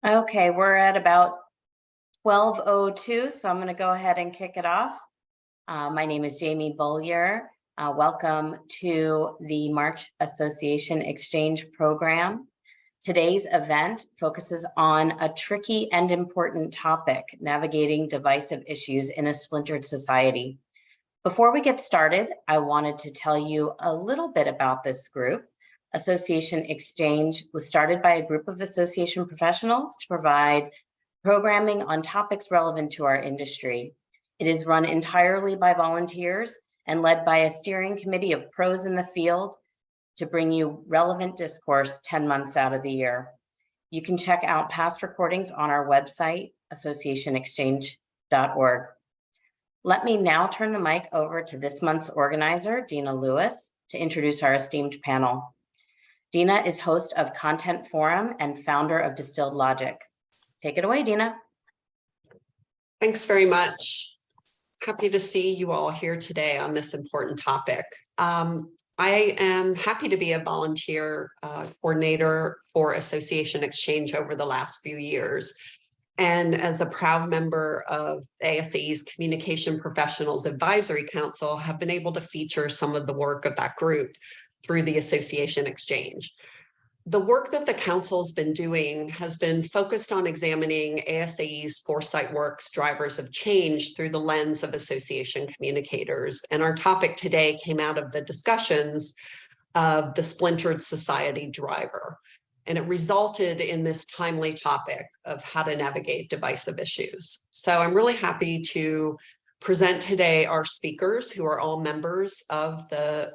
Okay, we're at about 12:02, so I'm going to go ahead and kick it off. My name is Jamie Bollier. Welcome to the March Association Exchange program. Today's event focuses on a tricky and important topic, navigating divisive issues in a splintered society. Before we get started, I wanted to tell you a little bit about this group. Association Xchange was started by a group of association professionals to provide programming on topics relevant to our industry. It is run entirely by volunteers and led by a steering committee of pros in the field to bring you relevant discourse 10 months out of the year. You can check out past recordings on our website, associationxchange.org. Let me now turn the mic over to this month's organizer, Dina Lewis, to introduce our esteemed panel. Dina is host of Content Forum and founder of Distilled Logic. Take it away, Dina. Thanks very much. Happy to see you all here today on this important topic. I am happy to be a volunteer coordinator for Association Xchange over the last few years. And as a proud member of ASAE's Communication Professionals Advisory Council, have been able to feature some of the work of that group through the Association Xchange. The work that the council's been doing has been focused on examining ASAE's Foresight Works drivers of change through the lens of association communicators. And our topic today came out of the discussions of the splintered society driver. And it resulted in this timely topic of how to navigate divisive issues. So I'm really happy to present today our speakers, who are all members of the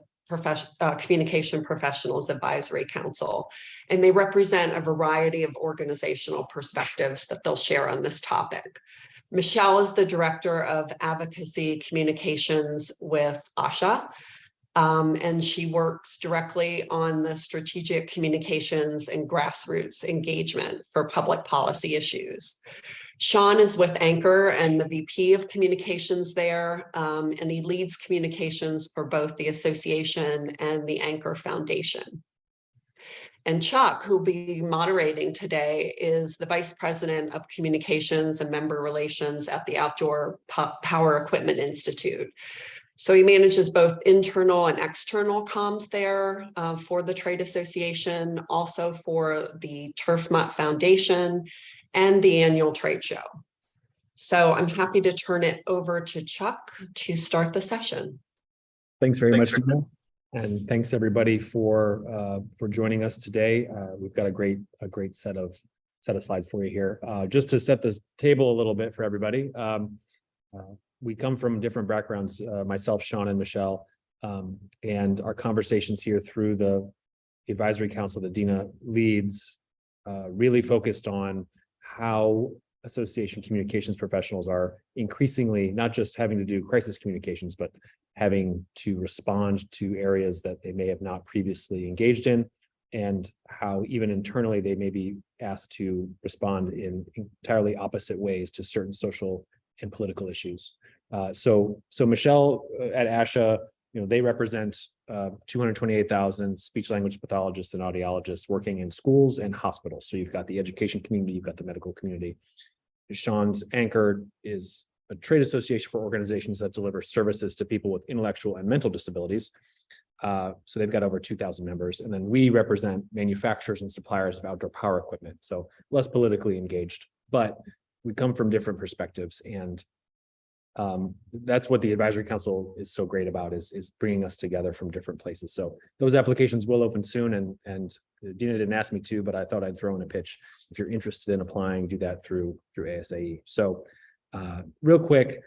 Communication Professionals Advisory Council, and they represent a variety of organizational perspectives that they'll share on this topic. Michelle is the Director of Advocacy Communications with ASHA, and she works directly on the strategic communications and grassroots engagement for public policy issues. Sean is with ANCOR and the VP of communications there, and he leads communications for both the association and the ANCOR Foundation. And Chuck, who'll be moderating today, is the Vice President of Communications and Member Relations at the Outdoor Power Equipment Institute. So he manages both internal and external comms there for the trade association, also for the Turf Mutt Foundation, and the annual trade show. So I'm happy to turn it over to Chuck to start the session. Thanks very much, Dina. And thanks everybody for joining us today. We've got a great set of slides for you here. Just to set the table a little bit for everybody. We come from different backgrounds, myself, Sean, and Michelle, and our conversations here through the advisory council that Dina leads really focused on how association communications professionals are increasingly not just having to do crisis communications, but having to respond to areas that they may have not previously engaged in, and how even internally they may be asked to respond in entirely opposite ways to certain social and political issues. So Michelle at ASHA, they represent 228,000 speech language pathologists and audiologists working in schools and hospitals. So you've got the education community, you've got the medical community. Sean's ANCOR is a trade association for organizations that deliver services to people with intellectual and mental disabilities. So they've got over 2,000 members. And then we represent manufacturers and suppliers of outdoor power equipment. So less politically engaged, but we come from different perspectives. And that's what the advisory council is so great about, is bringing us together from different places. So those applications will open soon, and Dina didn't ask me to, but I thought I'd throw in a pitch. If you're interested in applying, do that through ASAE. So real quick,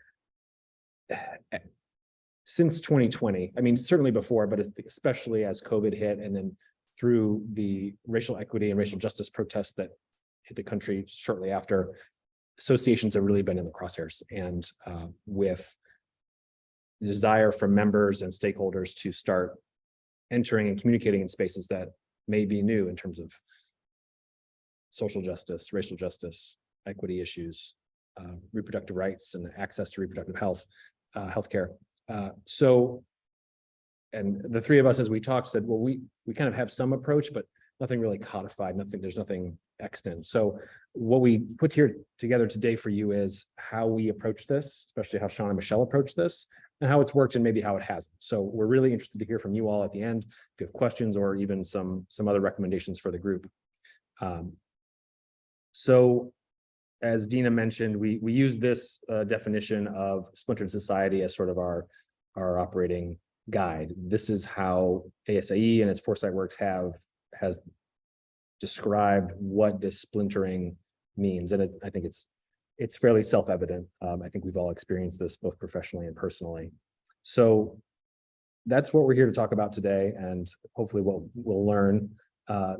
since 2020, I mean, certainly before, but especially as COVID hit, and then through the racial equity and racial justice protests that hit the country shortly after, associations have really been in the crosshairs, and with the desire from members and stakeholders to start entering and communicating in spaces that may be new in terms of social justice, racial justice, equity issues, reproductive rights and access to reproductive health, healthcare. So, and the three of us, as we talked, said, well, we kind of have some approach, but really codified, there's nothing extant. So what we put here together today for you is how we approach this, especially how Sean and Michelle approach this, and how it's worked and maybe how it hasn't. So we're really interested to hear from you all at the end, if you have questions or even some other recommendations for the group. So as Dina mentioned, we use this definition of splintered society as sort of our operating guide. This is how ASAE and its Foresight Works has described what this splintering means, and I think it's fairly self-evident. I think we've all experienced this both professionally and personally. So that's what we're here to talk about today, and hopefully we'll learn.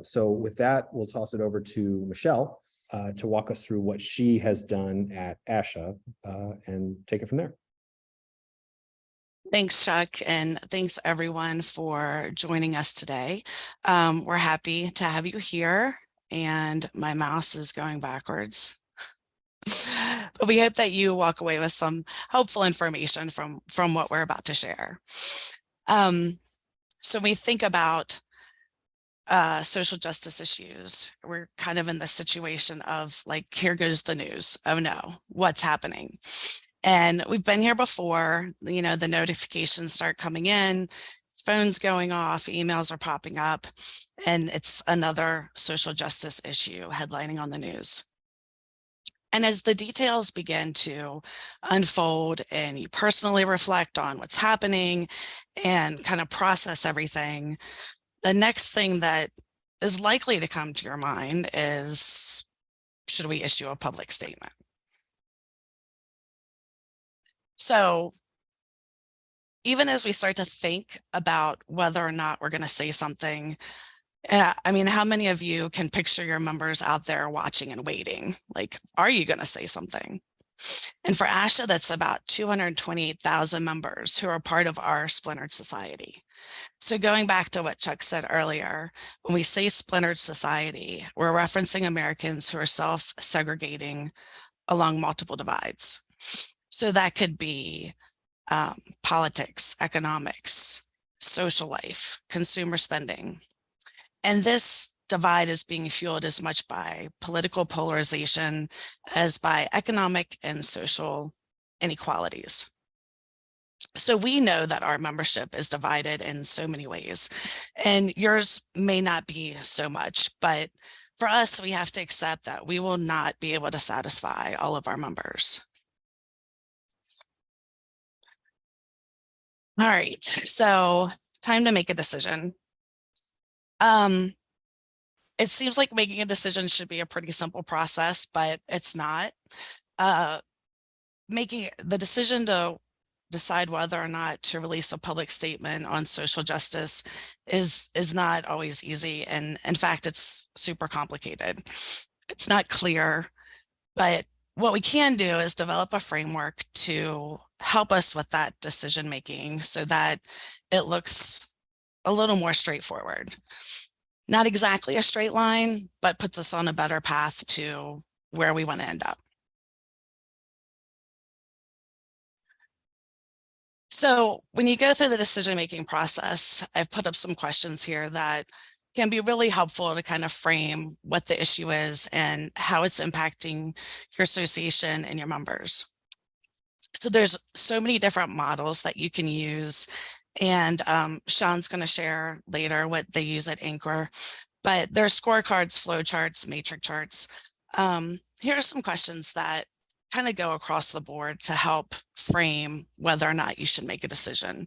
So with that, we'll toss it over to Michelle to walk us through what she has done at ASHA and take it from there. Thanks, Chuck, and thanks everyone for joining us today. We're happy to have you here, and my mouse is going backwards. But we hope that you walk away with some helpful information from what we're about to share. So we think about social justice issues. We're kind of in the situation of like, here goes the news. Oh no, what's happening? And we've been here before, you know, the notifications start coming in, phones going off, emails are popping up, and it's another social justice issue headlining on the news. And as the details begin to unfold and you personally reflect on what's happening and kind of process everything, the next thing that is likely to come to your mind is, should we issue a public statement? So even as we start to think about whether or not we're going to say something, I mean, how many of you can picture your members out there watching and waiting? Like, are you going to say something? And for ASHA, that's about 228,000 members who are part of our splintered society. So going back to what Chuck said earlier, when we say splintered society, we're referencing Americans who are self-segregating along multiple divides. So that could be politics, economics, social life, consumer spending. And this divide is being fueled as much by political polarization as by economic and social inequalities. So we know that our membership is divided in so many ways, and yours may not be so much, but for us, we have to accept that we will not be able to satisfy all of our members. All right, so time to make a decision. It seems like making a decision should be a pretty simple process, but it's not. Making the decision to decide whether or not to release a public statement on social justice is not always easy. And in fact, it's super complicated. It's not clear, but what we can do is develop a framework to help us with that decision making so that it looks a little more straightforward. Not exactly a straight line, but puts us on a better path to where we want to end up. So when you go through the decision-making process, I've put up some questions here that can be really helpful to kind of frame what the issue is and how it's impacting your association and your members. So there's so many different models that you can use, and Sean's going to share later what they use at ANCOR, but there are scorecards, flowcharts, matrix charts. Here are some questions that kind of go across the board to help frame whether or not you should make a decision.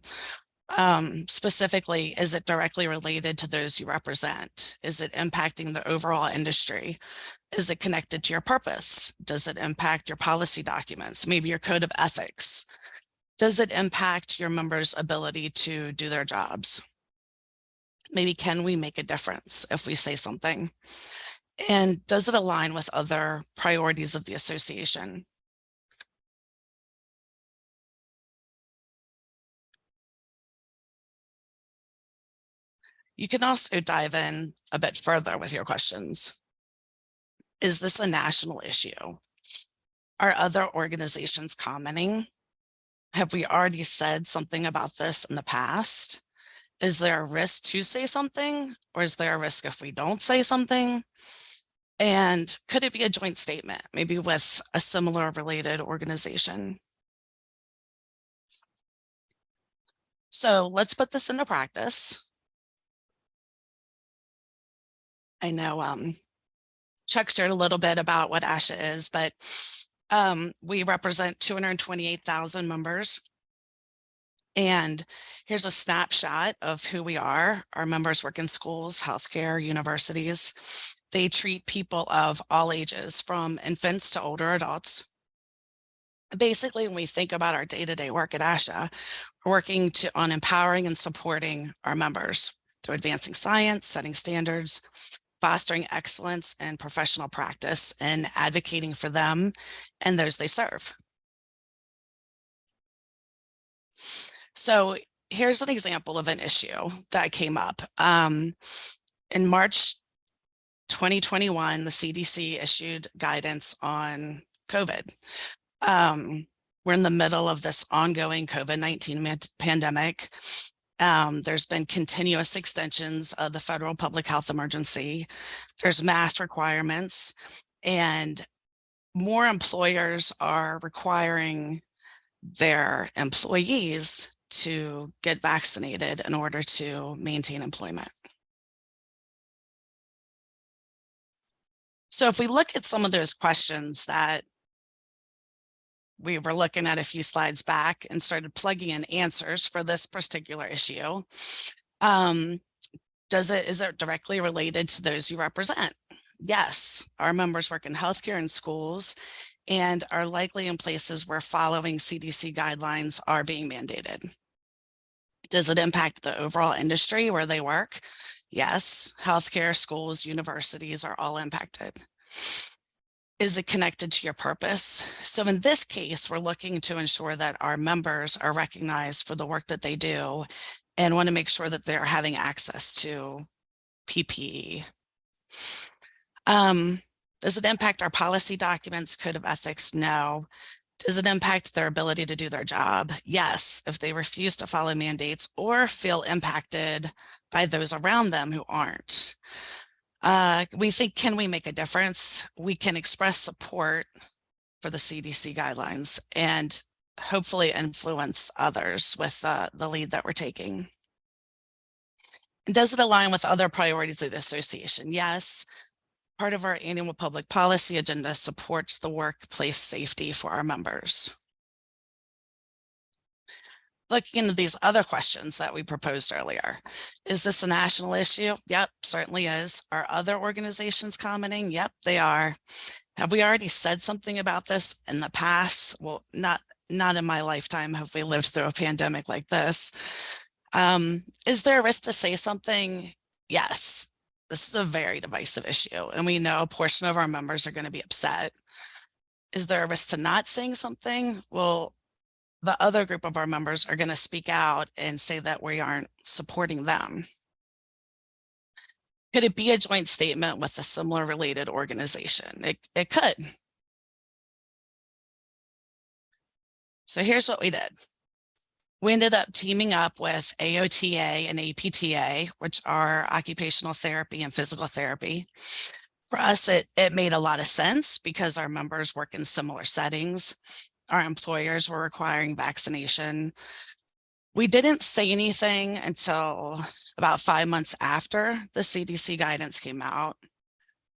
Specifically, is it directly related to those you represent? Is it impacting the overall industry? Is it connected to your purpose? Does it impact your policy documents, maybe your code of ethics? Does it impact your members' ability to do their jobs? Maybe can we make a difference if we say something? And does it align with other priorities of the association? You can also dive in a bit further with your questions. Is this a national issue? Are other organizations commenting? Have we already said something about this in the past? Is there a risk to say something, or is there a risk if we don't say something? And could it be a joint statement, maybe with a similar related organization? So let's put this into practice. I know Chuck shared a little bit about what ASHA is, but we represent 228,000 members. And here's a snapshot of who we are. Our members work in schools, healthcare, universities. They treat people of all ages, from infants to older adults. Basically, when we think about our day-to-day work at ASHA, we're working on empowering and supporting our members through advancing science, setting standards, fostering excellence and professional practice, and advocating for them and those they serve. So here's an example of an issue that came up. In March 2021, the CDC issued guidance on COVID. We're in the middle of this ongoing COVID-19 pandemic. There's been continuous extensions of the federal public health emergency. There's mask requirements, and more employers are requiring their employees to get vaccinated in order to maintain employment. So if we look at some of those questions that we were looking at a few slides back and started plugging in answers for this particular issue, is it directly related to those you represent? Yes, our members work in healthcare and schools and are likely in places where following CDC guidelines are being mandated. Does it impact the overall industry where they work? Yes, healthcare, schools, universities are all impacted. Is it connected to your purpose? So in this case, we're looking to ensure that our members are recognized for the work that they do and want to make sure that they're having access to PPE. Does it impact our policy documents, code of ethics? No. Does it impact their ability to do their job? Yes, if they refuse to follow mandates or feel impacted by those around them who aren't. We think, can we make a difference? We can express support for the CDC guidelines and hopefully influence others with the lead that we're taking. And does it align with other priorities of the association? Yes. Part of our annual public policy agenda supports the workplace safety for our members. Looking into these other questions that we proposed earlier, is this a national issue? Yep, certainly is. Are other organizations commenting? Yep, they are. Have we already said something about this in the past? Well, not in my lifetime have we lived through a pandemic like this. Is there a risk to say something? Yes. This is a very divisive issue, and we know a portion of our members are going to be upset. Is there a risk to not saying something? Well, the other group of our members are going to speak out and say that we aren't supporting them. Could it be a joint statement with a similar related organization? It could. So here's what we did. We ended up teaming up with AOTA and APTA, which are occupational therapy and physical therapy. For us, it made a lot of sense because our members work in similar settings. Our employers were requiring vaccination. We didn't say anything until about 5 months after the CDC guidance came out,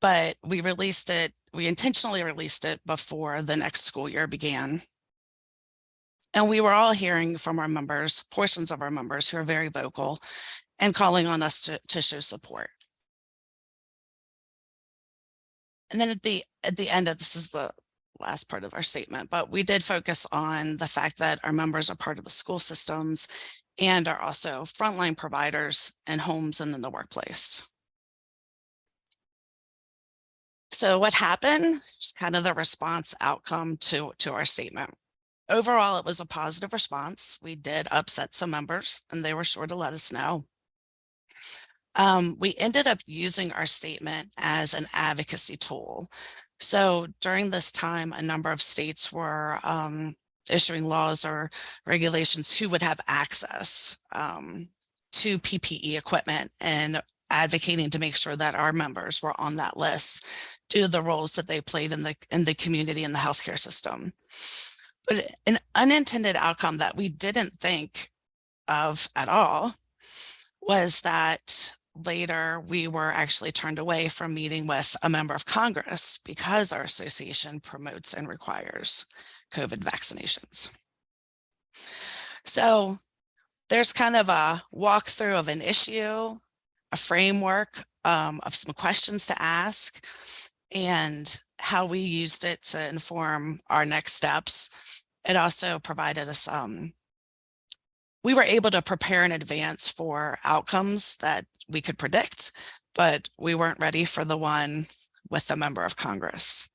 but we released it. We intentionally released it before the next school year began. And we were all hearing from our members, portions of our members who are very vocal and calling on us to show support. And then at the end of this is the last part of our statement, but we did focus on the fact that our members are part of the school systems and are also frontline providers in homes and in the workplace. So what happened? Just kind of the response outcome to our statement. Overall, it was a positive response. We did upset some members, and they were sure to let us know. We ended up using our statement as an advocacy tool. So during this time, a number of states were issuing laws or regulations who would have access to PPE equipment and advocating to make sure that our members were on that list due to the roles that they played in the community and the healthcare system. But an unintended outcome that we didn't think of at all was that later we were actually turned away from meeting with a member of Congress because our association promotes and requires COVID vaccinations. So there's kind of a walkthrough of an issue, a framework of some questions to ask, and how we used it to inform our next steps. It also provided us we were able to prepare in advance for outcomes that we could predict, but we weren't ready for the one with the member of Congress.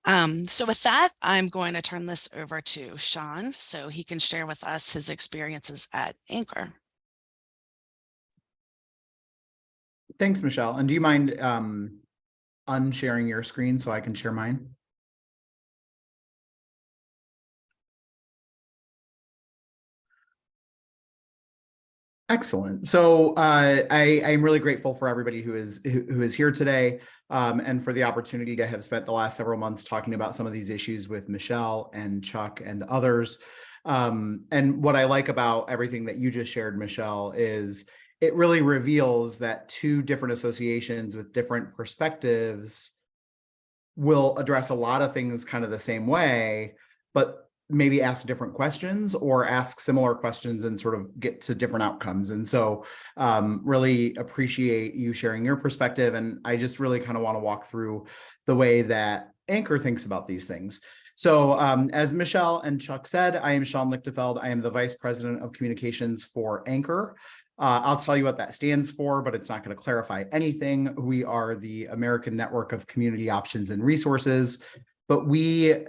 So with that, I'm going to turn this over to Sean so he can share with us his experiences at ANCOR. Thanks, Michelle. And do you mind unsharing your screen so I can share mine? Excellent. So I'm really grateful for everybody who is here today, and for the opportunity to have spent the last several months talking about some of these issues with Michelle and Chuck and others. And what I like about everything that you just shared, Michelle, is it really reveals that two different associations with different perspectives will address a lot of things kind of the same way, but maybe ask different questions or ask similar questions and sort of get to different outcomes. And so really appreciate you sharing your perspective. And I just really kind of want to walk through the way that ANCOR thinks about these things. So as Michelle and Chuck said, I am Sean Luechtefeld. I am the Vice President of Communications for ANCOR. I'll tell you what that stands for, but it's not going to clarify anything. We are the American Network of Community Options and Resources, but we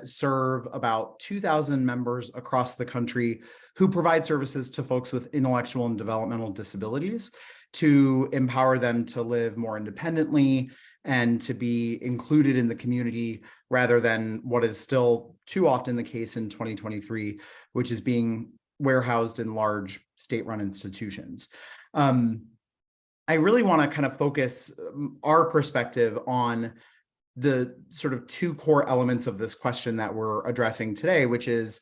serve about 2,000 members across the country who provide services to folks with intellectual and developmental disabilities to empower them to live more independently and to be included in the community rather than what is still too often the case in 2023, which is being warehoused in large state-run institutions. I really want to kind of focus our perspective on the sort of two core elements of this question that we're addressing today, which is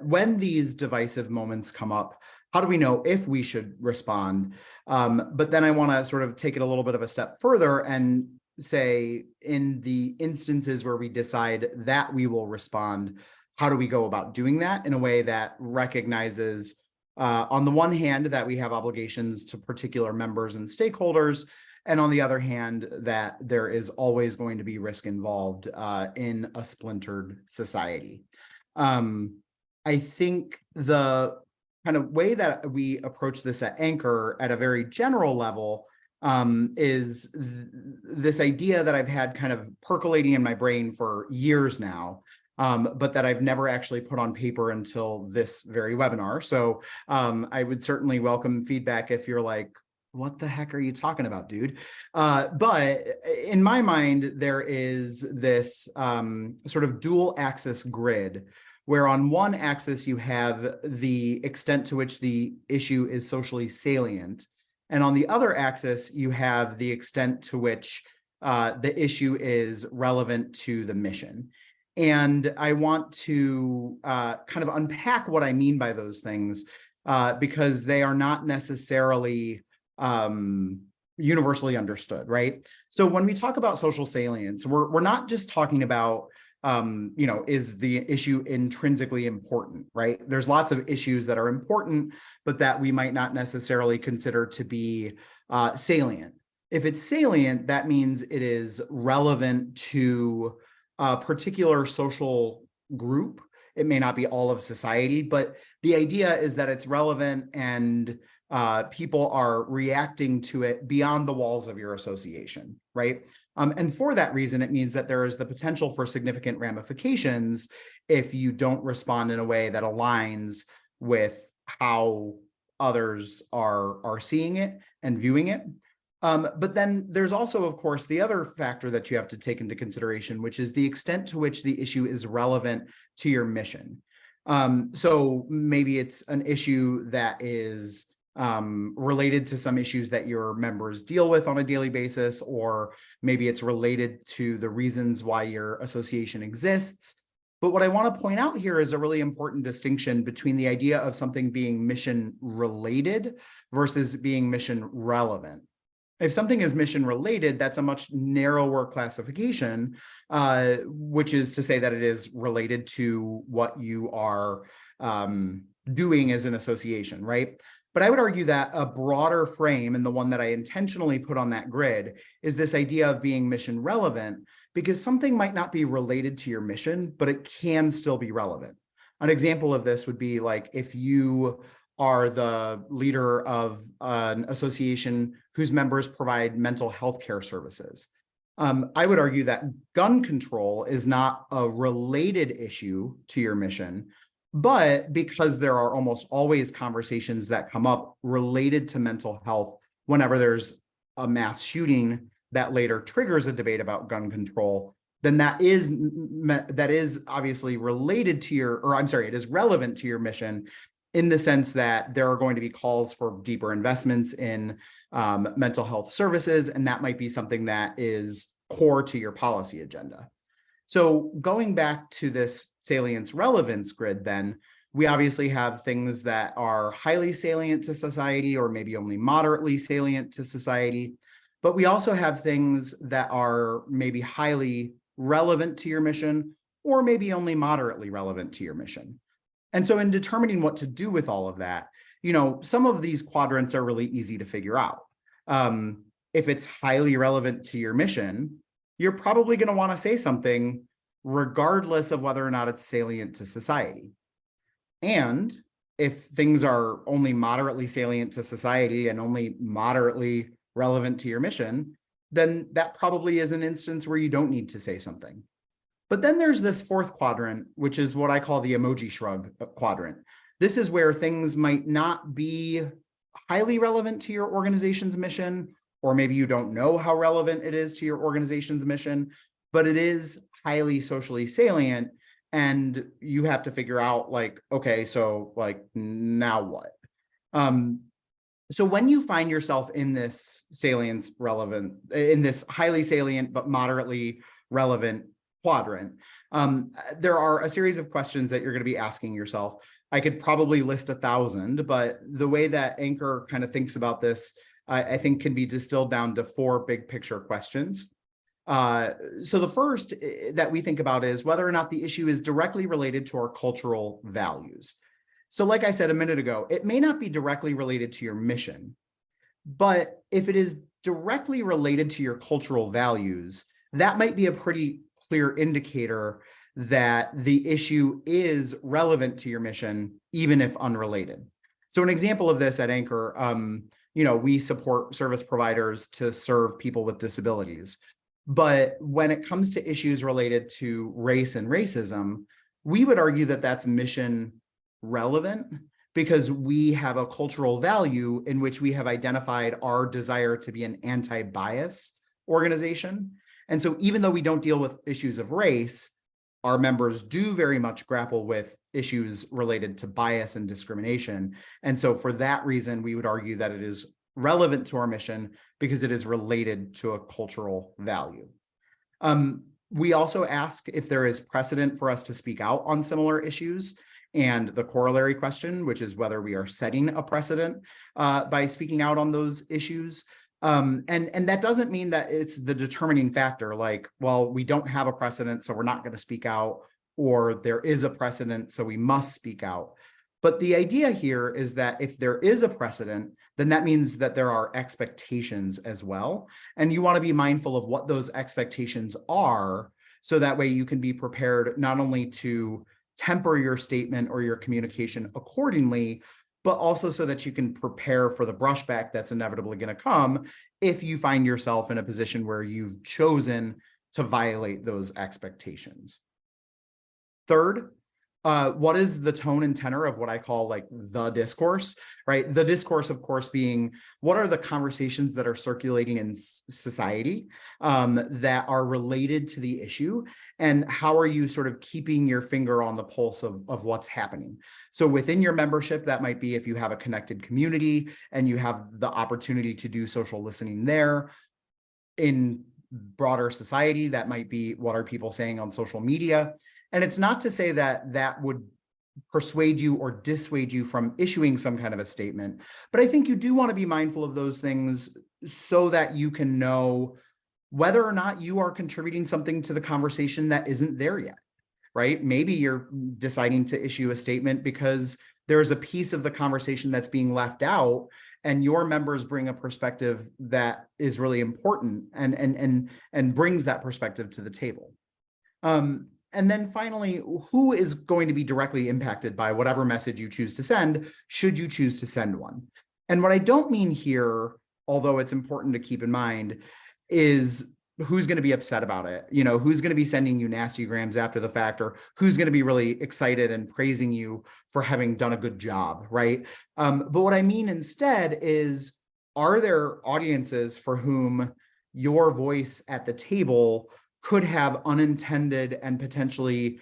when these divisive moments come up, how do we know if we should respond? But then I want to sort of take it a little bit of a step further and say, in the instances where we decide that we will respond, how do we go about doing that in a way that recognizes, on the one hand, that we have obligations to particular members and stakeholders, and on the other hand, that there is always going to be risk involved in a splintered society. I think the kind of way that we approach this at ANCOR at a very general level is this idea that I've had kind of percolating in my brain for years now, but that I've never actually put on paper until this very webinar. So I would certainly welcome feedback if you're like, what the heck are you talking about, dude? But in my mind, there is this sort of dual axis grid where on one axis you have the extent to which the issue is socially salient. And on the other axis, you have the extent to which the issue is relevant to the mission. And I want to kind of unpack what I mean by those things because they are not necessarily universally understood, right? So when we talk about social salience, we're not just talking about, is the issue intrinsically important, right? There's lots of issues that are important, but that we might not necessarily consider to be salient. If it's salient, that means it is relevant to a particular social group. It may not be all of society, but the idea is that it's relevant and people are reacting to it beyond the walls of your association, right? And for that reason, it means that there is the potential for significant ramifications if you don't respond in a way that aligns with how others are seeing it and viewing it. But then there's also, of course, the other factor that you have to take into consideration, which is the extent to which the issue is relevant to your mission. So maybe it's an issue that is related to some issues that your members deal with on a daily basis, or maybe it's related to the reasons why your association exists. But what I want to point out here is a really important distinction between the idea of something being mission related versus being mission relevant. If something is mission related, that's a much narrower classification, which is to say that it is related to what you are doing as an association, right? But I would argue that a broader frame, and the one that I intentionally put on that grid, is this idea of being mission relevant, because something might not be related to your mission, but it can still be relevant. An example of this would be like if you are the leader of an association whose members provide mental health care services. I would argue that gun control is not a related issue to your mission, but because there are almost always conversations that come up related to mental health whenever there's a mass shooting that later triggers a debate about gun control, then that is obviously related to your, or I'm sorry, it is relevant to your mission in the sense that there are going to be calls for deeper investments in mental health services, and that might be something that is core to your policy agenda. So going back to this salience relevance grid, then we obviously have things that are highly salient to society or maybe only moderately salient to society. But we also have things that are maybe highly relevant to your mission or maybe only moderately relevant to your mission. And so in determining what to do with all of that, you know, some of these quadrants are really easy to figure out. If it's highly relevant to your mission, you're probably going to want to say something regardless of whether or not it's salient to society. And if things are only moderately salient to society and only moderately relevant to your mission, then that probably is an instance where you don't need to say something. But then there's this fourth quadrant, which is what I call the emoji shrug quadrant. This is where things might not be highly relevant to your organization's mission, or maybe you don't know how relevant it is to your organization's mission, but it is highly socially salient, and you have to figure out like, okay, so like now what? So when you find yourself in this in this highly salient but moderately relevant quadrant, there are a series of questions that you're going to be asking yourself. I could probably list 1,000, but the way that ANCOR kind of thinks about this, I think can be distilled down to 4 big picture questions. So the first that we think about is whether or not the issue is directly related to our cultural values. So like I said a minute ago, it may not be directly related to your mission, but if it is directly related to your cultural values, that might be a pretty clear indicator that the issue is relevant to your mission, even if unrelated. So an example of this at ANCOR, you know, we support service providers to serve people with disabilities. But when it comes to issues related to race and racism, we would argue that that's mission relevant because we have a cultural value in which we have identified our desire to be an anti-bias organization. And so even though we don't deal with issues of race, our members do very much grapple with issues related to bias and discrimination. And so for that reason, we would argue that it is relevant to our mission because it is related to a cultural value. We also ask if there is precedent for us to speak out on similar issues, and the corollary question, which is whether we are setting a precedent by speaking out on those issues. And that doesn't mean that it's the determining factor, like, well, we don't have a precedent, so we're not going to speak out, or there is a precedent, so we must speak out. But the idea here is that if there is a precedent, then that means that there are expectations as well. And you want to be mindful of what those expectations are, so that way you can be prepared not only to temper your statement or your communication accordingly, but also so that you can prepare for the brushback that's inevitably going to come if you find yourself in a position where you've chosen to violate those expectations. Third, what is the tone and tenor of what I call like the discourse, right? The discourse, of course, being what are the conversations that are circulating in society that are related to the issue, and how are you sort of keeping your finger on the pulse of what's happening? So within your membership, that might be if you have a connected community and you have the opportunity to do social listening there. In broader society, that might be what are people saying on social media. And it's not to say that that would persuade you or dissuade you from issuing some kind of a statement, but I think you do want to be mindful of those things so that you can know whether or not you are contributing something to the conversation that isn't there yet, right? Maybe you're deciding to issue a statement because there's a piece of the conversation that's being left out, and your members bring a perspective that is really important and brings that perspective to the table. And then finally, who is going to be directly impacted by whatever message you choose to send, should you choose to send one? And what I don't mean here, although it's important to keep in mind, is who's going to be upset about it. You know, who's going to be sending you nasty grams after the fact, or who's going to be really excited and praising you for having done a good job, right? But what I mean instead is, are there audiences for whom your voice at the table could have unintended and potentially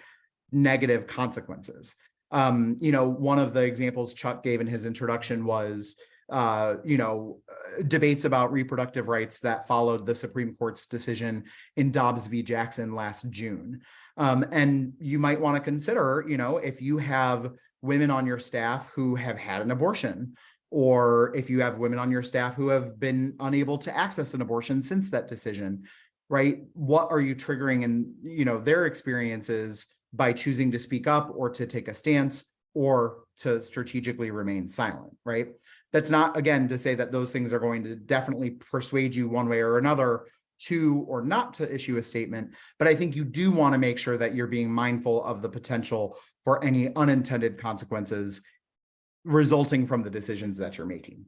negative consequences? You know, one of the examples Chuck gave in his introduction was, debates about reproductive rights that followed the Supreme Court's decision in Dobbs v. Jackson last June. And you might want to consider, you know, if you have women on your staff who have had an abortion, or if you have women on your staff who have been unable to access an abortion since that decision, right? What are you triggering in, you know, their experiences by choosing to speak up or to take a stance or to strategically remain silent, right? That's not, again, to say that those things are going to definitely persuade you one way or another to or not to issue a statement, but I think you do want to make sure that you're being mindful of the potential for any unintended consequences resulting from the decisions that you're making.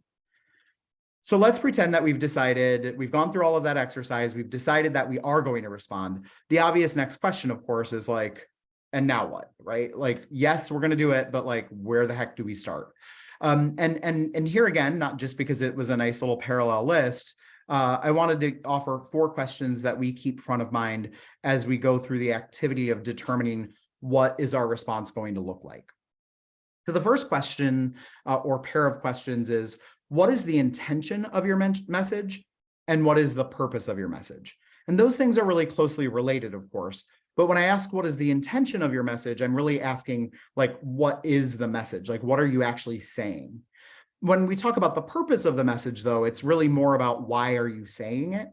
So let's pretend that we've gone through all of that exercise, we've decided that we are going to respond. The obvious next question, of course, is like, and now what, right? Like, yes, we're going to do it, but like, where the heck do we start? And here again, not just because it was a nice little parallel list, I wanted to offer 4 questions that we keep front of mind as we go through the activity of determining what is our response going to look like. So the first question or pair of questions is, what is the intention of your message, and what is the purpose of your message? And those things are really closely related, of course. But when I ask what is the intention of your message, I'm really asking, like, what is the message? Like, what are you actually saying? When we talk about the purpose of the message, though, it's really more about why are you saying it?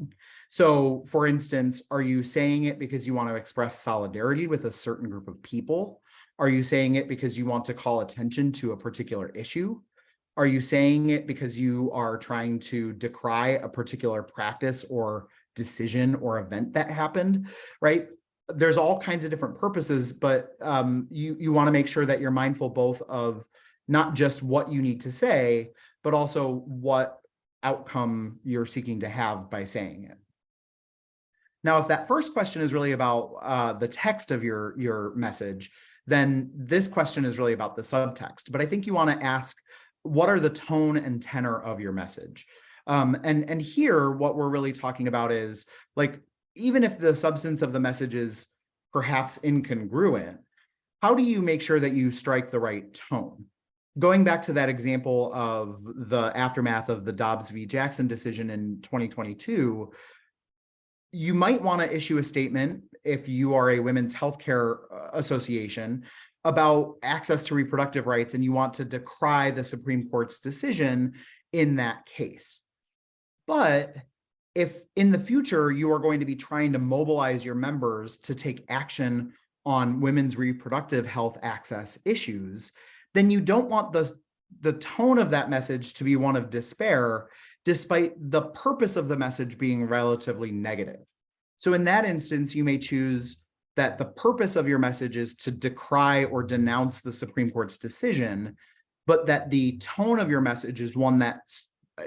So, for instance, are you saying it because you want to express solidarity with a certain group of people? Are you saying it because you want to call attention to a particular issue? Are you saying it because you are trying to decry a particular practice or decision or event that happened, right? There's all kinds of different purposes, but you want to make sure that you're mindful both of not just what you need to say, but also what outcome you're seeking to have by saying it. Now, if that first question is really about the text of your message, then this question is really about the subtext. But I think you want to ask, what are the tone and tenor of your message? And here, what we're really talking about is, like, even if the substance of the message is perhaps incongruent, how do you make sure that you strike the right tone? Going back to that example of the aftermath of the Dobbs v. Jackson decision in 2022, you might want to issue a statement if you are a women's healthcare association about access to reproductive rights, and you want to decry the Supreme Court's decision in that case. But if in the future you are going to be trying to mobilize your members to take action on women's reproductive health access issues, then you don't want the tone of that message to be one of despair, despite the purpose of the message being relatively negative. So in that instance, you may choose that the purpose of your message is to decry or denounce the Supreme Court's decision, but that the tone of your message is one that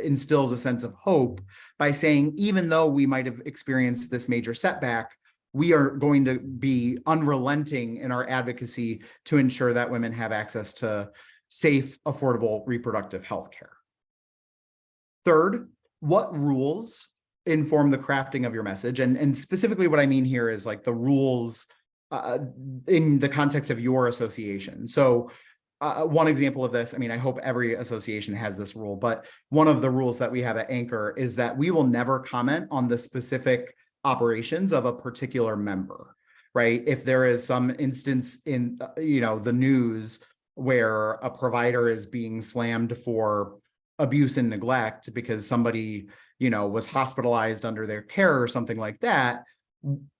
instills a sense of hope by saying, even though we might have experienced this major setback, we are going to be unrelenting in our advocacy to ensure that women have access to safe, affordable reproductive health care. Third, what rules inform the crafting of your message? And specifically what I mean here is like the rules in the context of your association. So one example of this, I mean, I hope every association has this rule, but one of the rules that we have at ANCOR is that we will never comment on the specific operations of a particular member, right? If there is some instance in, the news where a provider is being slammed for abuse and neglect because somebody, was hospitalized under their care or something like that,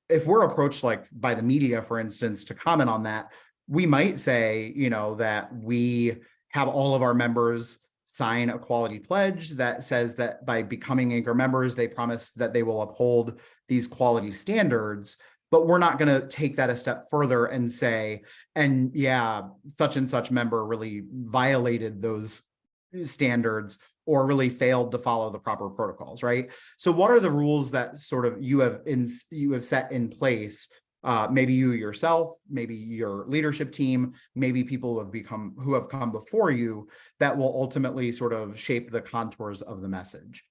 if we're approached like by the media, for instance, to comment on that, we might say, that we have all of our members sign a quality pledge that says that by becoming ANCOR members, they promise that they will uphold these quality standards. But we're not going to take that a step further and say, and yeah, such and such member really violated those standards or really failed to follow the proper protocols, right? So what are the rules that sort of you have set in place? Maybe you yourself, maybe your leadership team, maybe people who have come before you that will ultimately sort of shape the contours of the message.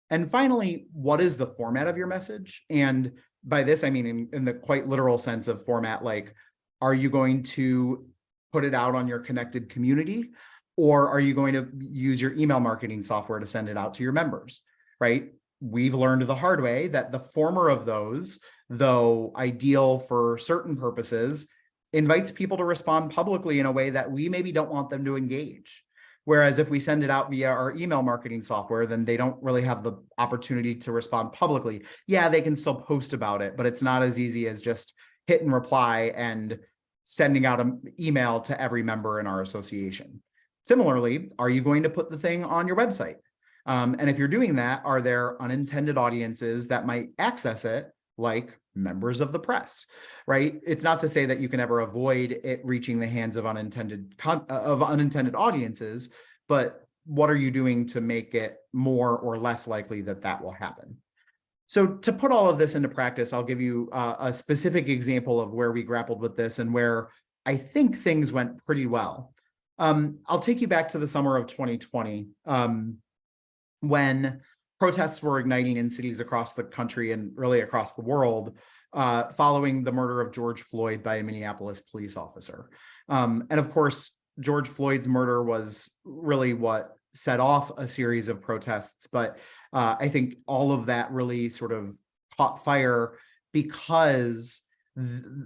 And finally, what is the format of your message? And by this, I mean in the quite literal sense of format, like, are you going to put it out on your connected community? Or are you going to use your email marketing software to send it out to your members, right? We've learned the hard way that the former of those, though ideal for certain purposes, invites people to respond publicly in a way that we maybe don't want them to engage. Whereas if we send it out via our email marketing software, then they don't really have the opportunity to respond publicly. Yeah, they can still post about it, but it's not as easy as just hit and reply and sending out an email to every member in our association. Similarly, are you going to put the thing on your website? And if you're doing that, are there unintended audiences that might access it, like members of the press, right? It's not to say that you can ever avoid it reaching the hands of unintended audiences, but what are you doing to make it more or less likely that that will happen? So to put all of this into practice, I'll give you a specific example of where we grappled with this and where I think things went pretty well. I'll take you back to the summer of 2020, when protests were igniting in cities across the country and really across the world, following the murder of George Floyd by a Minneapolis police officer. And of course, George Floyd's murder was really what set off a series of protests. But I think all of that really sort of caught fire because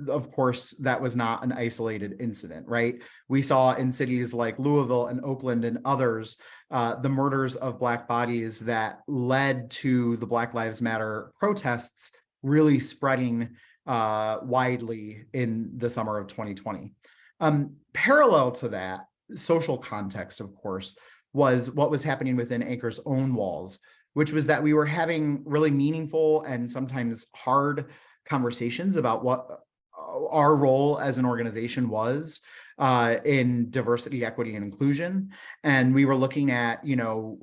of course, that was not an isolated incident, right? We saw in cities like Louisville and Oakland and others, the murders of Black bodies that led to the Black Lives Matter protests really spreading widely in the summer of 2020. Parallel to that, social context, of course, was what was happening within ANCOR's own walls, which was that we were having really meaningful and sometimes hard conversations about what our role as an organization was in diversity, equity, and inclusion. And we were looking at,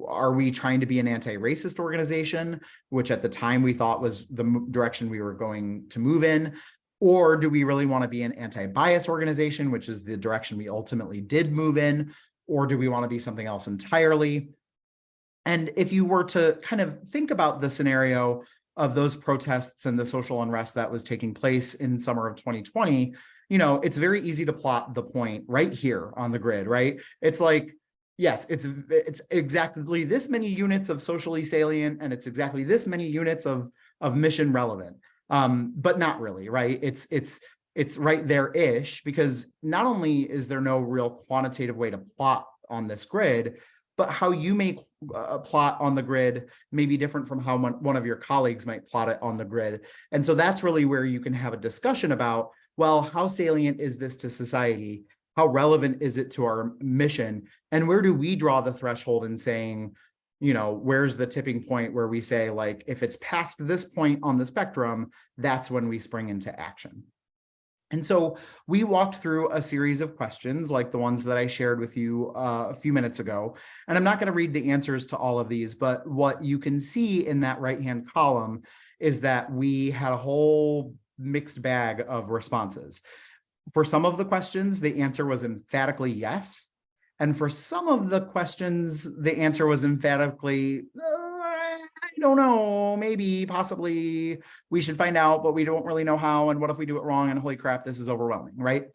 are we trying to be an anti-racist organization, which at the time we thought was the direction we were going to move in? Or do we really want to be an anti-bias organization, which is the direction we ultimately did move in? Or do we want to be something else entirely? And if you were to kind of think about the scenario of those protests and the social unrest that was taking place in summer of 2020, it's very easy to plot the point right here on the grid, right? It's like, yes, it's exactly this many units of socially salient, and it's exactly this many units of mission relevant, but not really, right? It's right there-ish, because not only is there no real quantitative way to plot on this grid, but how you may plot on the grid may be different from how one of your colleagues might plot it on the grid. And so that's really where you can have a discussion about, well, how salient is this to society? How relevant is it to our mission? And where do we draw the threshold in saying, where's the tipping point where we say, like, if it's past this point on the spectrum, that's when we spring into action. And so we walked through a series of questions like the ones that I shared with you a few minutes ago. And I'm not going to read the answers to all of these, but what you can see in that right-hand column is that we had a whole mixed bag of responses. For some of the questions, the answer was emphatically yes. And for some of the questions, the answer was emphatically, I don't know, maybe, possibly, we should find out, but we don't really know how. And what if we do it wrong? And holy crap, this is overwhelming, right?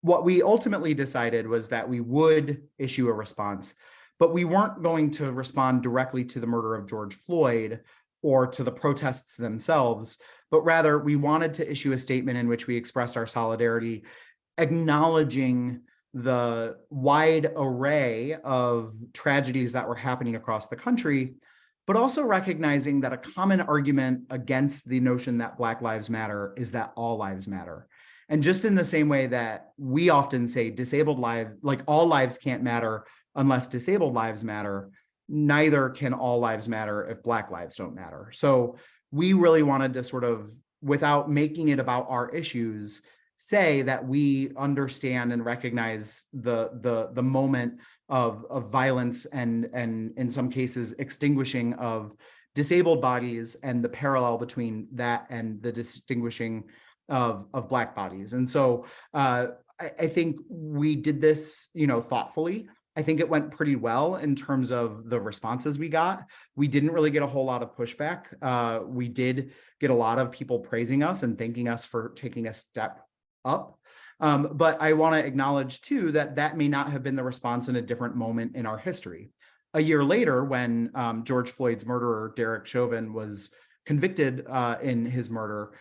What we ultimately decided was that we would issue a response, but we weren't going to respond directly to the murder of George Floyd or to the protests themselves, but rather we wanted to issue a statement in which we express our solidarity, acknowledging the wide array of tragedies that were happening across the country, but also recognizing that a common argument against the notion that Black Lives Matter is that all lives matter. And just in the same way that we often say disabled lives, like all lives can't matter unless disabled lives matter, neither can all lives matter if Black lives don't matter. So we really wanted to sort of, without making it about our issues, say that we understand and recognize the moment of violence and in some cases extinguishing of disabled bodies and the parallel between that and the distinguishing of Black bodies. And so I think we did this, thoughtfully. I think it went pretty well in terms of the responses we got. We didn't really get a whole lot of pushback. We did get a lot of people praising us and thanking us for taking a step up. But I want to acknowledge too that may not have been the response in a different moment in our history. A year later, when George Floyd's murderer, Derek Chauvin, was convicted in his murder,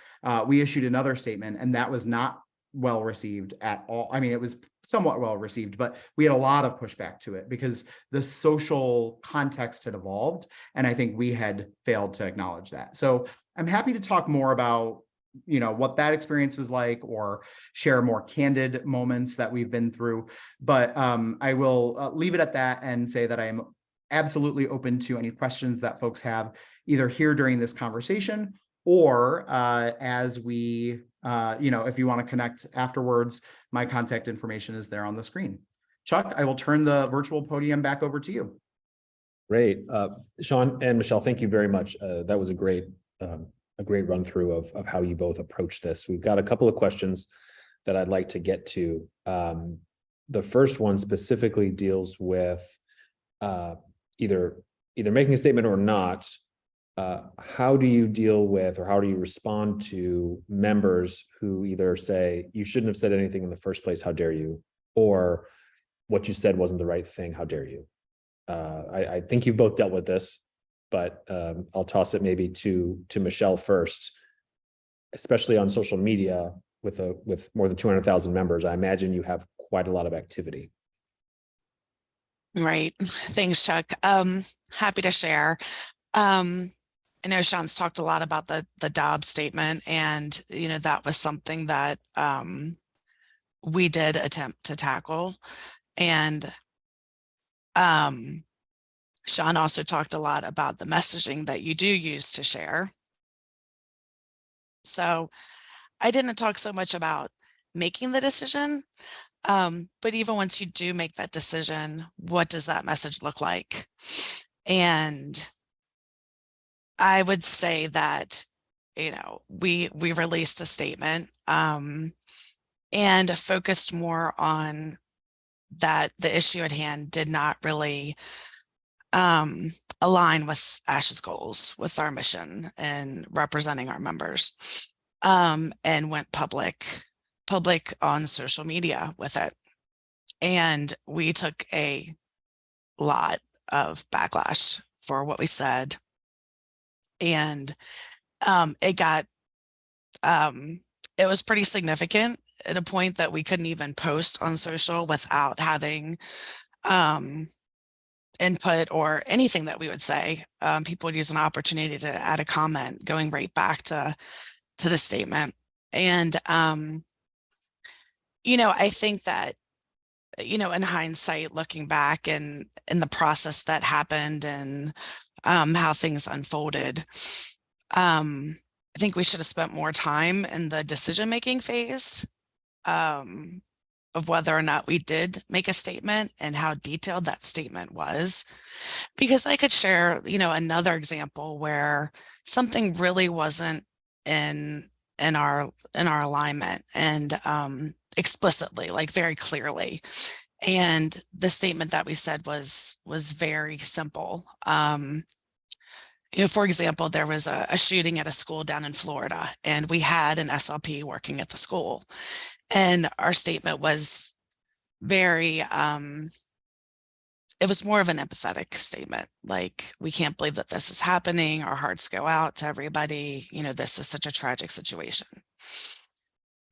we issued another statement, and that was not well received at all. I mean, it was somewhat well received, but we had a lot of pushback to it because the social context had evolved, and I think we had failed to acknowledge that. So I'm happy to talk more about what that experience was like, or share more candid moments that we've been through. But I will leave it at that and say that I am absolutely open to any questions that folks have, either here during this conversation or as we, if you want to connect afterwards, my contact information is there on the screen. Chuck, I will turn the virtual podium back over to you. Great. Sean and Michelle, thank you very much. That was a great run through of how you both approach this. We've got a couple of questions that I'd like to get to. The first one specifically deals with either making a statement or not. How do you deal with, or how do you respond to members who either say, you shouldn't have said anything in the first place, how dare you? Or what you said wasn't the right thing, how dare you? I think you've both dealt with this, but I'll toss it maybe to Michelle first, especially on social media with more than 200,000 members. I imagine you have quite a lot of activity. Right. Thanks, Chuck. Happy to share. I know Sean's talked a lot about the Dobbs statement, and that was something that we did attempt to tackle. And Sean also talked a lot about the messaging that you do use to share. So I didn't talk so much about making the decision, but even once you do make that decision, what does that message look like? And I would say that, we released a statement and focused more on that the issue at hand did not really align with ASH's goals, with our mission and representing our members, and went public on social media with it. And we took a lot of backlash for what we said. And it was pretty significant at a point that we couldn't even post on social without having input or anything that we would say. People would use an opportunity to add a comment going right back to the statement. And I think that in hindsight, looking back and in the process that happened and how things unfolded, I think we should have spent more time in the decision-making phase of whether or not we did make a statement and how detailed that statement was. Because I could share, another example where something really wasn't in our alignment, and explicitly, like very clearly. And the statement that we said was very simple. You know, for example, there was a shooting at a school down in Florida, and we had an SLP working at the school, and our statement was very it was more of an empathetic statement, like, we can't believe that this is happening, our hearts go out to everybody, you know, this is such a tragic situation.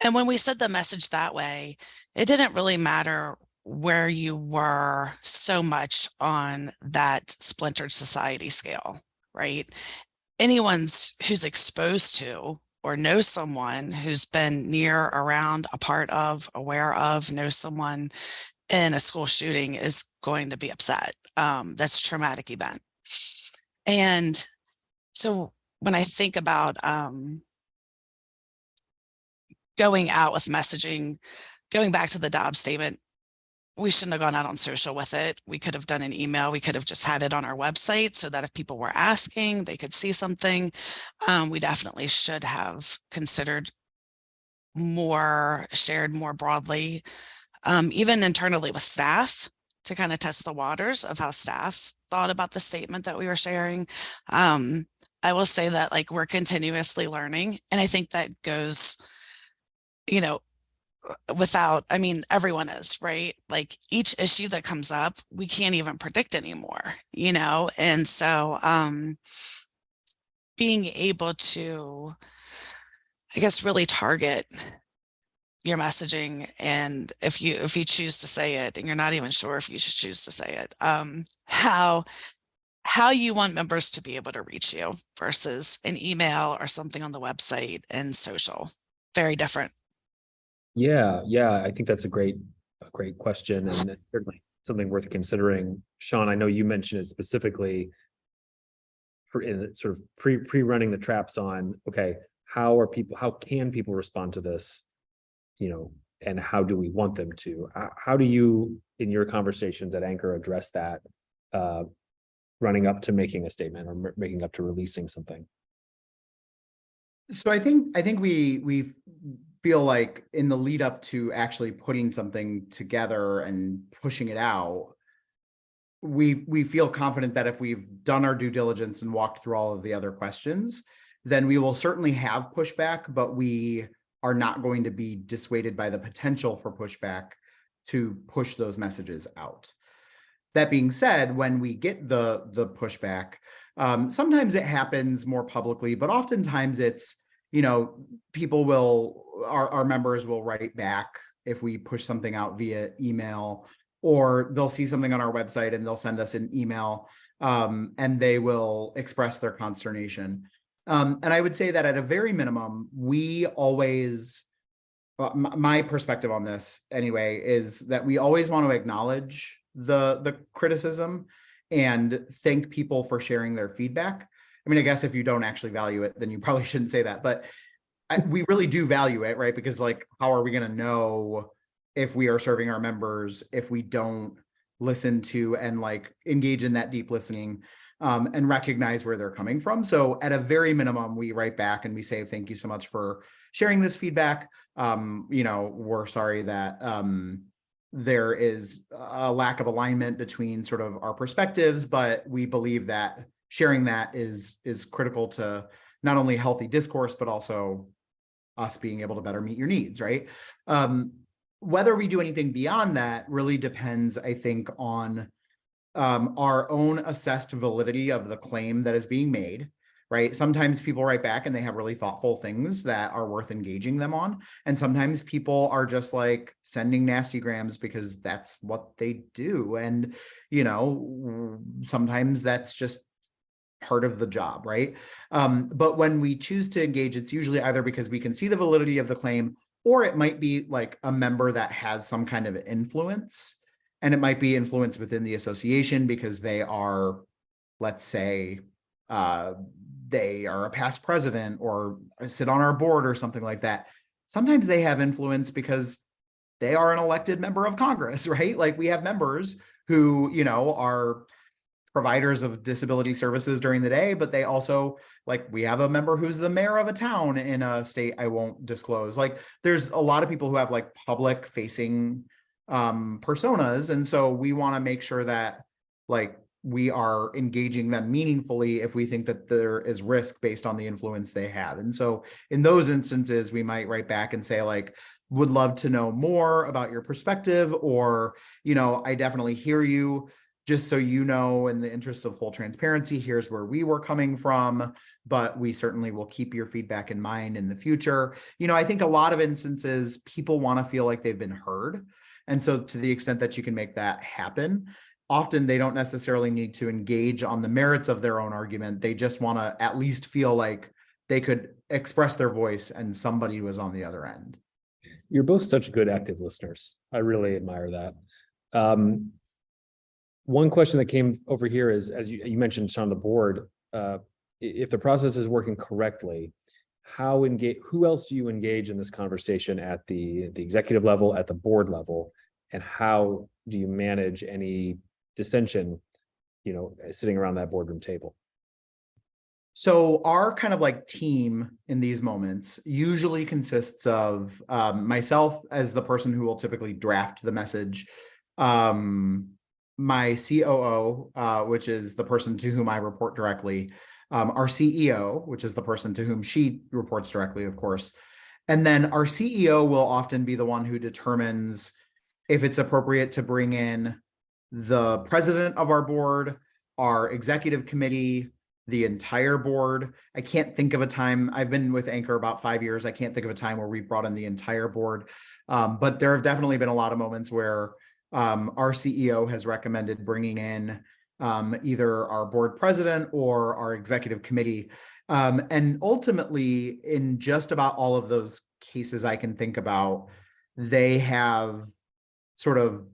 And when we said the message that way, it didn't really matter where you were so much on that splintered society scale, right? Who's exposed to or knows someone who's been near, around, a part of, aware of, knows someone in a school shooting is going to be upset. That's a traumatic event. And so when I think about going out with messaging, going back to the Dobbs statement, we shouldn't have gone out on social with it. We could have done an email. We could have just had it on our website so that if people were asking, they could see something. We definitely should have considered more, shared more broadly, even internally with staff, to kind of test the waters of how staff thought about the statement that we were sharing. I will say that, like, we're continuously learning. And I think that goes, you know, without, I mean, everyone is, right? Like, each issue that comes up, we can't even predict anymore, you know? And so being able to, I guess, really target your messaging, and if you choose to say it and you're not even sure if you should choose to say it, how you want members to be able to reach you versus an email or something on the website and social. Very different. Yeah, I think that's a great question, and it's certainly something worth considering. Sean, I know you mentioned it specifically for in sort of pre-running the traps on, okay, how can people respond to this, you know, and how do we want them to? How do you, in your conversations at ANCOR, address that running up to making a statement or making up to releasing something? So I think we feel like in the lead up to actually putting something together and pushing it out, we feel confident that if we've done our due diligence and walked through all of the other questions, then we will certainly have pushback, but we are not going to be dissuaded by the potential for pushback to push those messages out. That being said, when we get the pushback, sometimes it happens more publicly, but oftentimes it's, you know, our members will write back if we push something out via email, or they'll see something on our website and they'll send us an email, and they will express their consternation. And I would say that at a very minimum, we always, my perspective on this anyway, is that we always want to acknowledge the criticism and thank people for sharing their feedback. I mean, I guess if you don't actually value it, then you probably shouldn't say that, but we really do value it, right? Because, like, how are we going to know if we are serving our members if we don't listen to and, like, engage in that deep listening and recognize where they're coming from? So at a very minimum, we write back and we say, thank you so much for sharing this feedback. You know, we're sorry that there is a lack of alignment between sort of our perspectives, but we believe that sharing that is critical to not only healthy discourse, but also us being able to better meet your needs, right? Whether we do anything beyond that really depends, I think, on our own assessed validity of the claim that is being made, right? Sometimes people write back and they have really thoughtful things that are worth engaging them on. And sometimes people are just like sending nasty grams because that's what they do. And, you know, sometimes that's just part of the job, right? But when we choose to engage, it's usually either because we can see the validity of the claim, or it might be like a member that has some kind of influence. And it might be influence within the association because they are, let's say, they are a past president or sit on our board or something like that. Sometimes they have influence because they are an elected member of Congress, right? Like, we have members who, you know, are providers of disability services during the day, but they also, like, we have a member who's the mayor of a town in a state I won't disclose. Like, there's a lot of people who have like public facing personas. And so we want to make sure that like we are engaging them meaningfully if we think that there is risk based on the influence they have. And so in those instances, we might write back and say like, would love to know more about your perspective, or, I definitely hear you. Just so you know, in the interest of full transparency, here's where we were coming from, but we certainly will keep your feedback in mind in the future. I think a lot of instances, people want to feel like they've been heard. And so to the extent that you can make that happen, often they don't necessarily need to engage on the merits of their own argument. They just want to at least feel like they could express their voice and somebody was on the other end. You're both such good active listeners. I really admire that. One question that came over here is, as you mentioned on the board, if the process is working correctly, who else do you engage in this conversation at the executive level, at the board level, and how do you manage any dissension, sitting around that boardroom table? So our kind of like team in these moments usually consists of myself as the person who will typically draft the message, my COO, which is the person to whom I report directly, our CEO, which is the person to whom she reports directly, of course. And then our CEO will often be the one who determines if it's appropriate to bring in the president of our board, our executive committee, the entire board. I can't think of a time. I've been with ANCOR about 5 years. I can't think of a time where we've brought in the entire board. But there have definitely been a lot of moments where our CEO has recommended bringing in either our board president or our executive committee. And ultimately, in just about all of those cases I can think about, they have sort of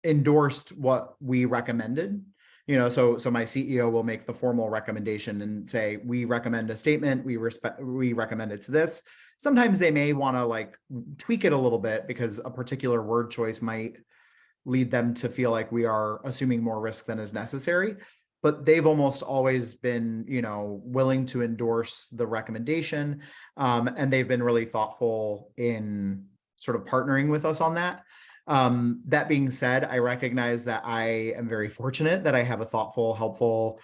endorsed what we recommended. So my CEO will make the formal recommendation and say, we recommend a statement, we recommend it's this. Sometimes they may want to like tweak it a little bit because a particular word choice might lead them to feel like we are assuming more risk than is necessary. But they've almost always been, willing to endorse the recommendation. And they've been really thoughtful in sort of partnering with us on that. That being said, I recognize that I am very fortunate that I have a thoughtful, helpful,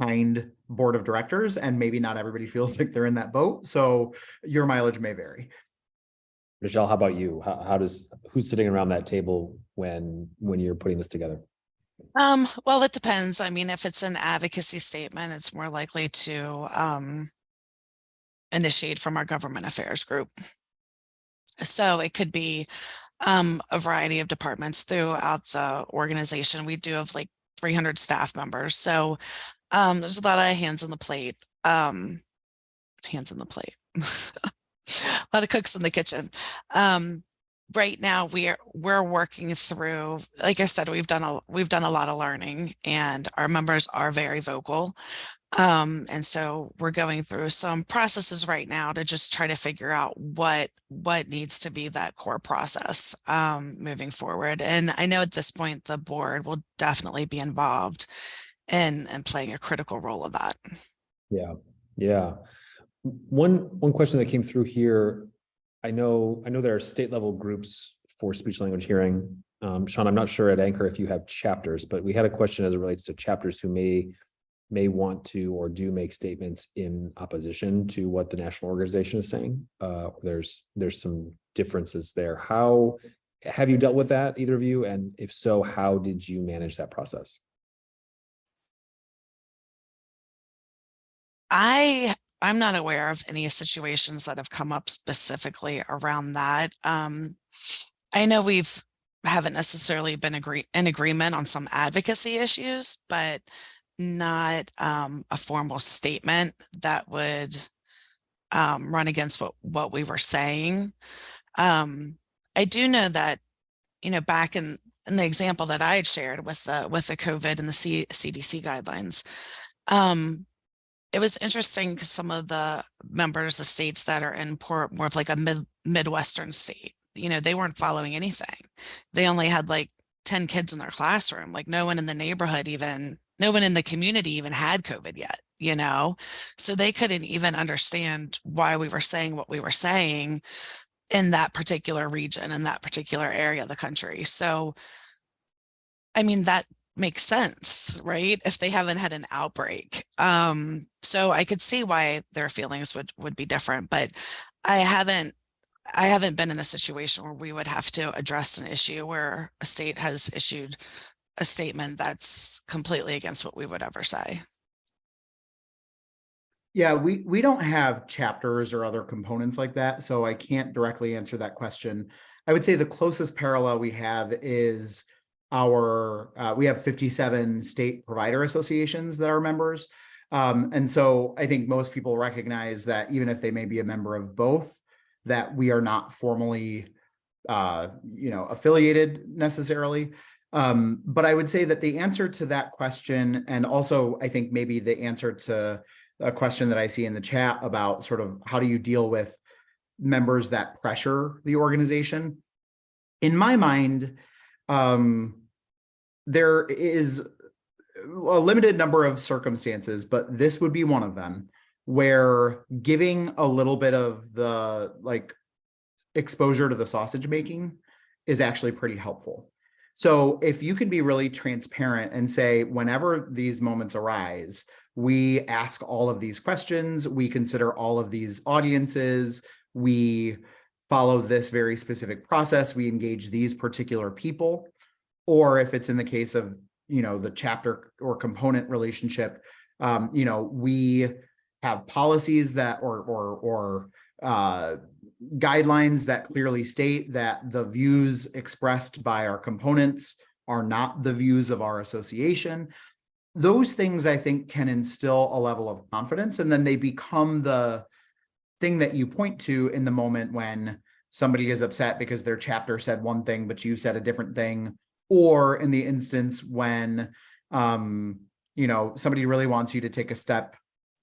kind board of directors, and maybe not everybody feels like they're in that boat. So your mileage may vary. Michelle, how about you? Who's sitting around that table when you're putting this together? Well, it depends. I mean, if it's an advocacy statement, it's more likely to initiate from our government affairs group. So it could be a variety of departments throughout the organization. We do have like 300 staff members. So there's a lot of hands on the plate. A lot of cooks in the kitchen. Right now we're working through, like I said, we've done a lot of learning, and our members are very vocal. And so we're going through some processes right now to just try to figure out what needs to be that core process moving forward. And I know at this point the board will definitely be involved in playing a critical role of that. Yeah. One question that came through here. I know there are state level groups for speech language hearing. Sean, I'm not sure at ANCOR if you have chapters, but we had a question as it relates to chapters who may want to or do make statements in opposition to what the national organization is saying. There's some differences there. How have you dealt with that, either of you? And if so, how did you manage that process? I'm not aware of any situations that have come up specifically around that. I know we haven't necessarily been in agreement on some advocacy issues, but not a formal statement that would run against what we were saying. I do know that, back in the example that I had shared with the COVID and the CDC guidelines, it was interesting because some of the members, the states that are in more of like a Midwestern state, they weren't following anything. They only had like 10 kids in their classroom. Like no one in the neighborhood even no one in the community even had COVID yet, you know, so they couldn't even understand why we were saying what we were saying in that particular region, in that particular area of the country. So, I mean, that makes sense, right? If they haven't had an outbreak. So I could see why their feelings would be different, but I haven't been in a situation where we would have to address an issue where a state has issued a statement that's completely against what we would ever say. Yeah, we don't have chapters or other components like that, so I can't directly answer that question. I would say the closest parallel we have is our we have 57 state provider associations that are members. And so I think most people recognize that even if they may be a member of both, that we are not formally affiliated necessarily. But I would say that the answer to that question, and also I think maybe the answer to a question that I see in the chat about sort of how do you deal with members that pressure the organization? In my mind, there is a limited number of circumstances, but this would be one of them, where giving a little bit of the exposure to the sausage making is actually pretty helpful. So if you can be really transparent and say, whenever these moments arise, we ask all of these questions, we consider all of these audiences, we follow this very specific process, we engage these particular people. Or if it's in the case of, the chapter or component relationship, we have policies that or guidelines that clearly state that the views expressed by our components are not the views of our association. Those things, I think, can instill a level of confidence, and then they become the thing that you point to in the moment when somebody is upset because their chapter said one thing, but you said a different thing, or in the instance when, somebody really wants you to take a step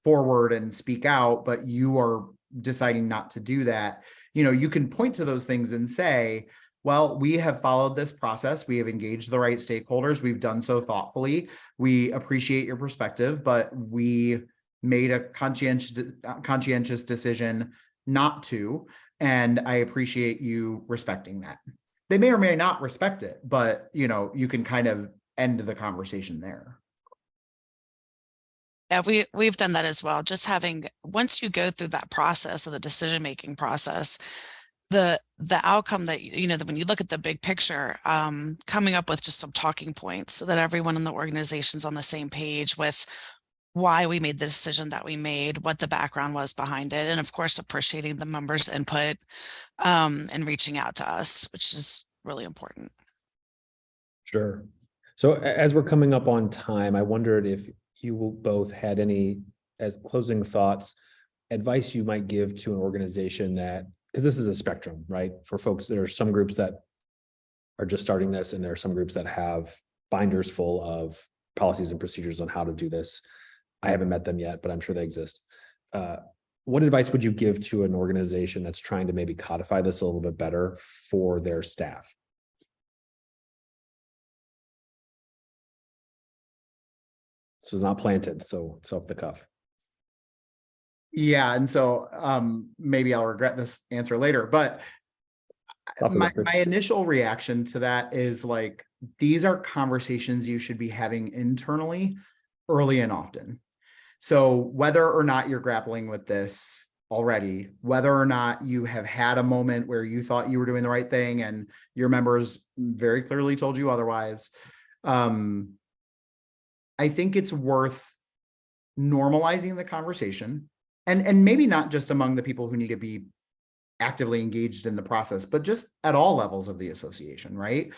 forward and speak out, but you are deciding not to do that. You can point to those things and say, well, we have followed this process. We have engaged the right stakeholders. We've done so thoughtfully. We appreciate your perspective, but we made a conscientious decision not to, and I appreciate you respecting that. They may or may not respect it, but you can kind of end the conversation there. Yeah, we've done that as well. Just having, once you go through that process of the decision-making process, the outcome that, that when you look at the big picture, coming up with just some talking points so that everyone in the organization's on the same page with why we made the decision that we made, what the background was behind it, and of course, appreciating the members' input and reaching out to us, which is really important. Sure. So as we're coming up on time, I wondered if you both had any, as closing thoughts, advice you might give to an organization that, because this is a spectrum, right? For folks, there are some groups that are just starting this, and there are some groups that have binders full of policies and procedures on how to do this. I haven't met them yet, but I'm sure they exist. What advice would you give to an organization that's trying to maybe codify this a little bit better for their staff? This was not planted, so it's off the cuff. Yeah, and so maybe I'll regret this answer later, but my initial reaction to that is these are conversations you should be having internally early and often. So whether or not you're grappling with this already, whether or not you have had a moment where you thought you were doing the right thing and your members very clearly told you otherwise, I think it's worth normalizing the conversation, and maybe not just among the people who need to be actively engaged in the process, but just at all levels of the association, right?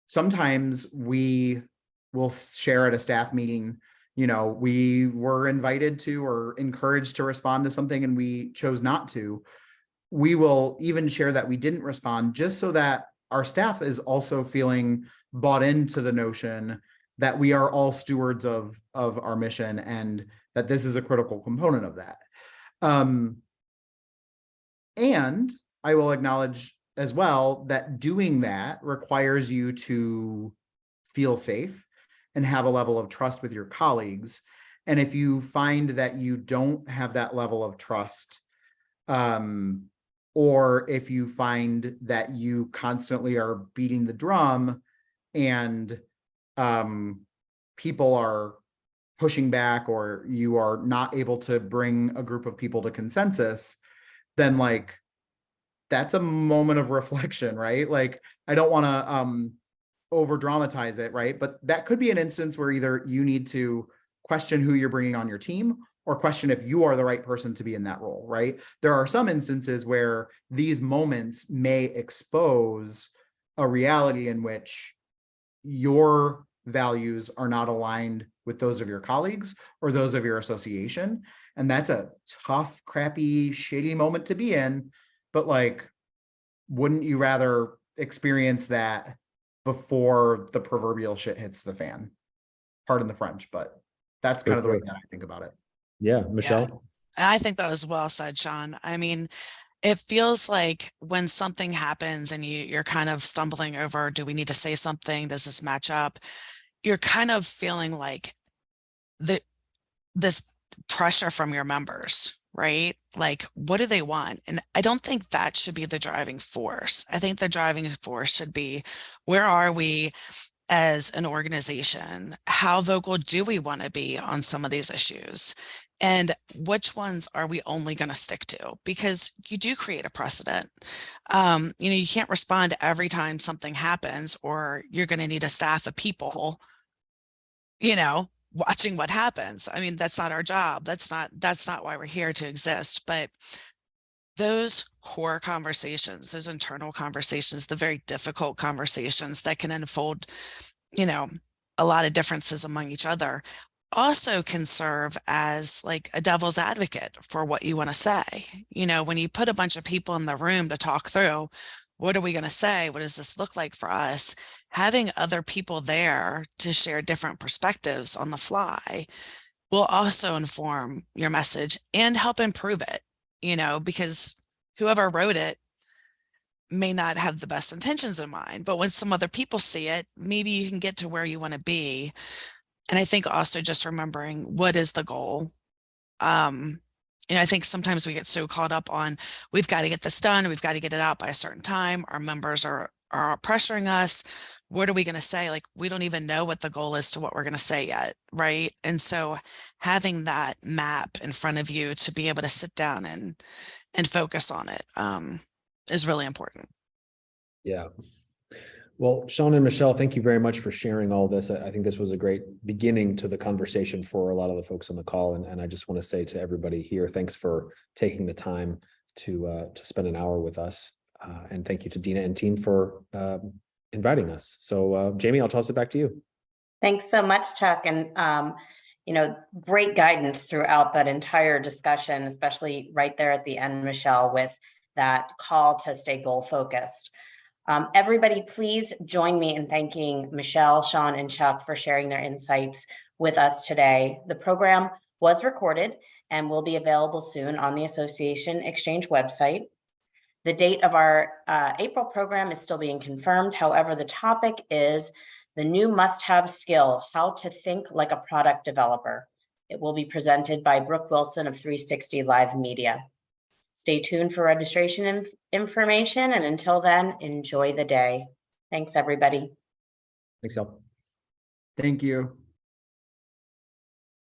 Sometimes we will share at a staff meeting, we were invited to or encouraged to respond to something and we chose not to. We will even share that we didn't respond, just so that our staff is also feeling bought into the notion that we are all stewards of our mission and that this is a critical component of that. And I will acknowledge as well that doing that requires you to feel safe and have a level of trust with your colleagues. And if you find that you don't have that level of trust, or if you find that you constantly are beating the drum and people are pushing back, or you are not able to bring a group of people to consensus, then like that's a moment of reflection, right? Like, I don't want to over dramatize it, right? But that could be an instance where either you need to question who you're bringing on your team, or question if you are the right person to be in that role, right? There are some instances where these moments may expose a reality in which your values are not aligned with those of your colleagues or those of your association. And that's a tough, crappy, shady moment to be in. But like, wouldn't you rather experience that before the proverbial shit hits the fan? Pardon the French, but that's kind of the way that I think about it. Yeah, Michelle? I think that was well said, Sean. I mean, it feels like when something happens and you're kind of stumbling over, do we need to say something? Does this match up? You're kind of feeling like this pressure from your members, right? Like, what do they want? And I don't think that should be the driving force. I think the driving force should be, where are we as an organization? How vocal do we want to be on some of these issues? And which ones are we only going to stick to? Because you do create a precedent. You can't respond every time something happens, or you're going to need a staff of people, watching what happens. I mean, that's not our job. That's not why we're here to exist. But those core conversations, those internal conversations, the very difficult conversations that can unfold, a lot of differences among each other, also can serve as like a devil's advocate for what you want to say. When you put a bunch of people in the room to talk through, what are we going to say? What does this look like for us? Having other people there to share different perspectives on the fly will also inform your message and help improve it, because whoever wrote it may not have the best intentions in mind, but when some other people see it, maybe you can get to where you want to be. And I think also just remembering, what is the goal? I think sometimes we get so caught up on, we've got to get this done, we've got to get it out by a certain time. Our members are pressuring us. What are we going to say? Like, we don't even know what the goal is to what we're going to say yet, right? And so having that map in front of you to be able to sit down and focus on it is really important. Yeah. Well, Sean and Michelle, thank you very much for sharing all this. I think this was a great beginning to the conversation for a lot of the folks on the call. And I just want to say to everybody here, thanks for taking the time to spend an hour with us. And thank you to Dina and team for inviting us. So Jamie, I'll toss it back to you. Thanks so much, Chuck. And, great guidance throughout that entire discussion, especially right there at the end, Michelle, with that call to stay goal focused. Everybody, please join me in thanking Michelle, Sean, and Chuck for sharing their insights with us today. The program was recorded and will be available soon on the Association Xchange website. The date of our April program is still being confirmed. However, the topic is the new must-have skill, how to think like a product developer. It will be presented by Brooke Wilson of 360 Live Media. Stay tuned for registration information, and until then, enjoy the day. Thanks, everybody. Thanks, y'all. Thank you.